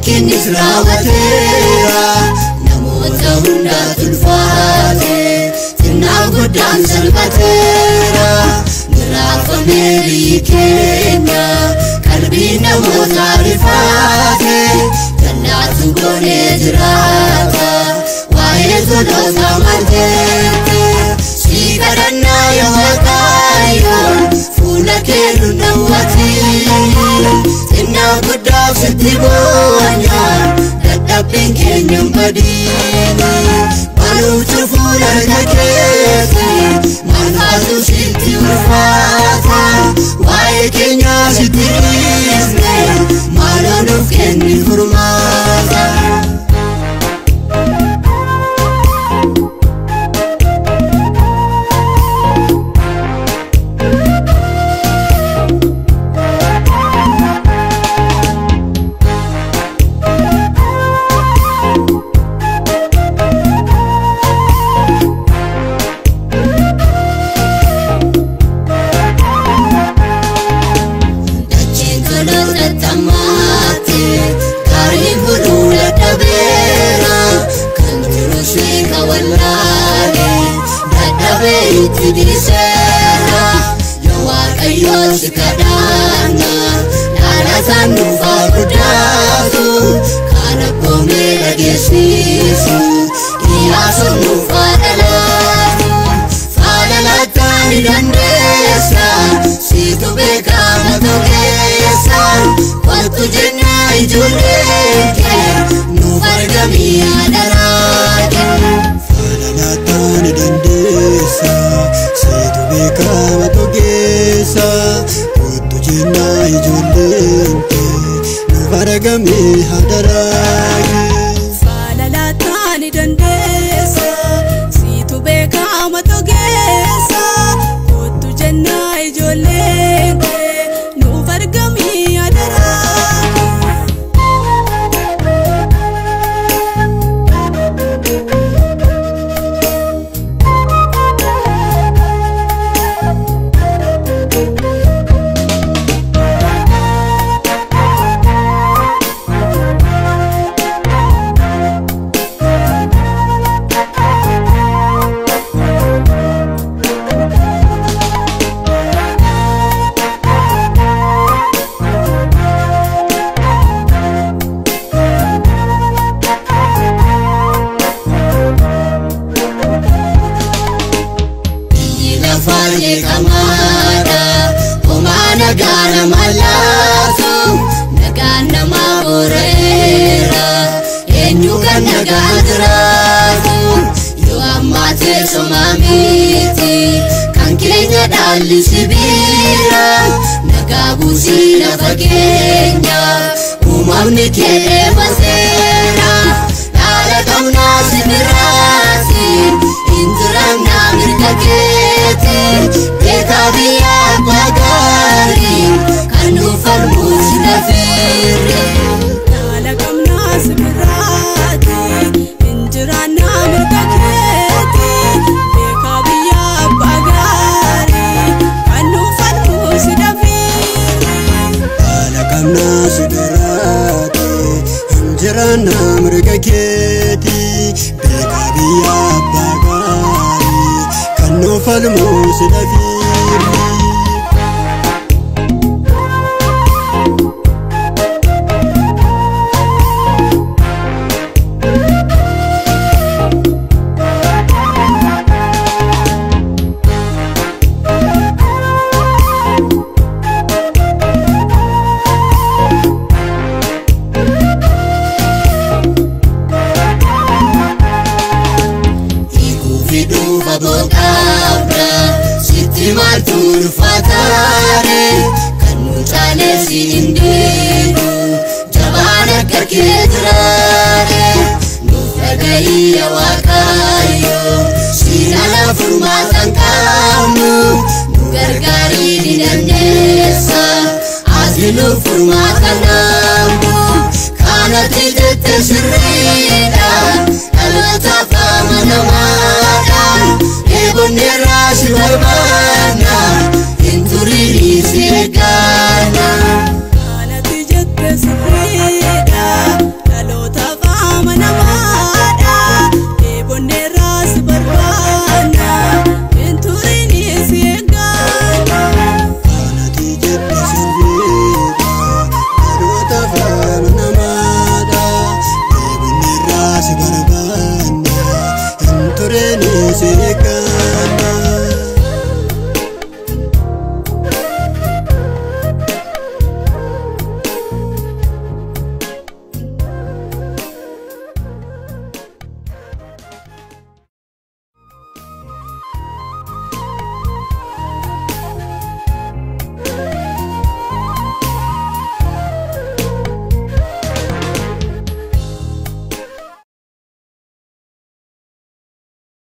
Kinnis raawwateera namoota hundaa tulfaate xinnaan guddaan salphateera niraafamee biyyi keenya qalbiin namoota rifaate jannaatu goonee jiraata waa'ee toloota malteette sii kadhannaa yaa Waaqayyo fuula kee nu nawwatii xinnaan guddaa sitti boona dadhabbiin keenya hin badiini baluutu fuula keetti malfaatu sitti ulfaata waa'ee keenyaa sitti dhiisne maaloo nuuf kenni furmaata. Ya Waaqayyo si kadhanna dhaalataan nuuf guddaatu kana koomee dhageessisu dhiyaasuun nuuf dhalaatu faalalataan ni dandeessa siitu beekama togeessa kottu jennaa ijoollee kee nuuf argamii adaraate faalalataan ni dandeessa siitu beekama togeessa kottu jennaa ijoollee kee nuuf argamii adaraate faalalataan ni dandeessa siitu beekama togeessa kottu jennaa ijoollee kee nuuf argamii adaraate. Fanye kamada omana gana malato nagana maborera enyuka nagadratu yo amate somamiti kankenya dali sibira nagabusi na fakenya umamni kere masera dala kamna sibirasi indrana mirkaketi Bekabiya bagari kanu farmus nafiri Dala kamna sibirati indrana mirkaketi Bekabiya bagari kanu farmus nafiri Dala kamna sibirati indrana mirkaketi Bekabiya bagari kanu farmus nafiri Maltul fatare kanu chale si indiru jabana kaketrare nufagai ya Waaqayyo sinala furmatan kamu nugargari dinandesa azilu furmatan namu kana tijete sirri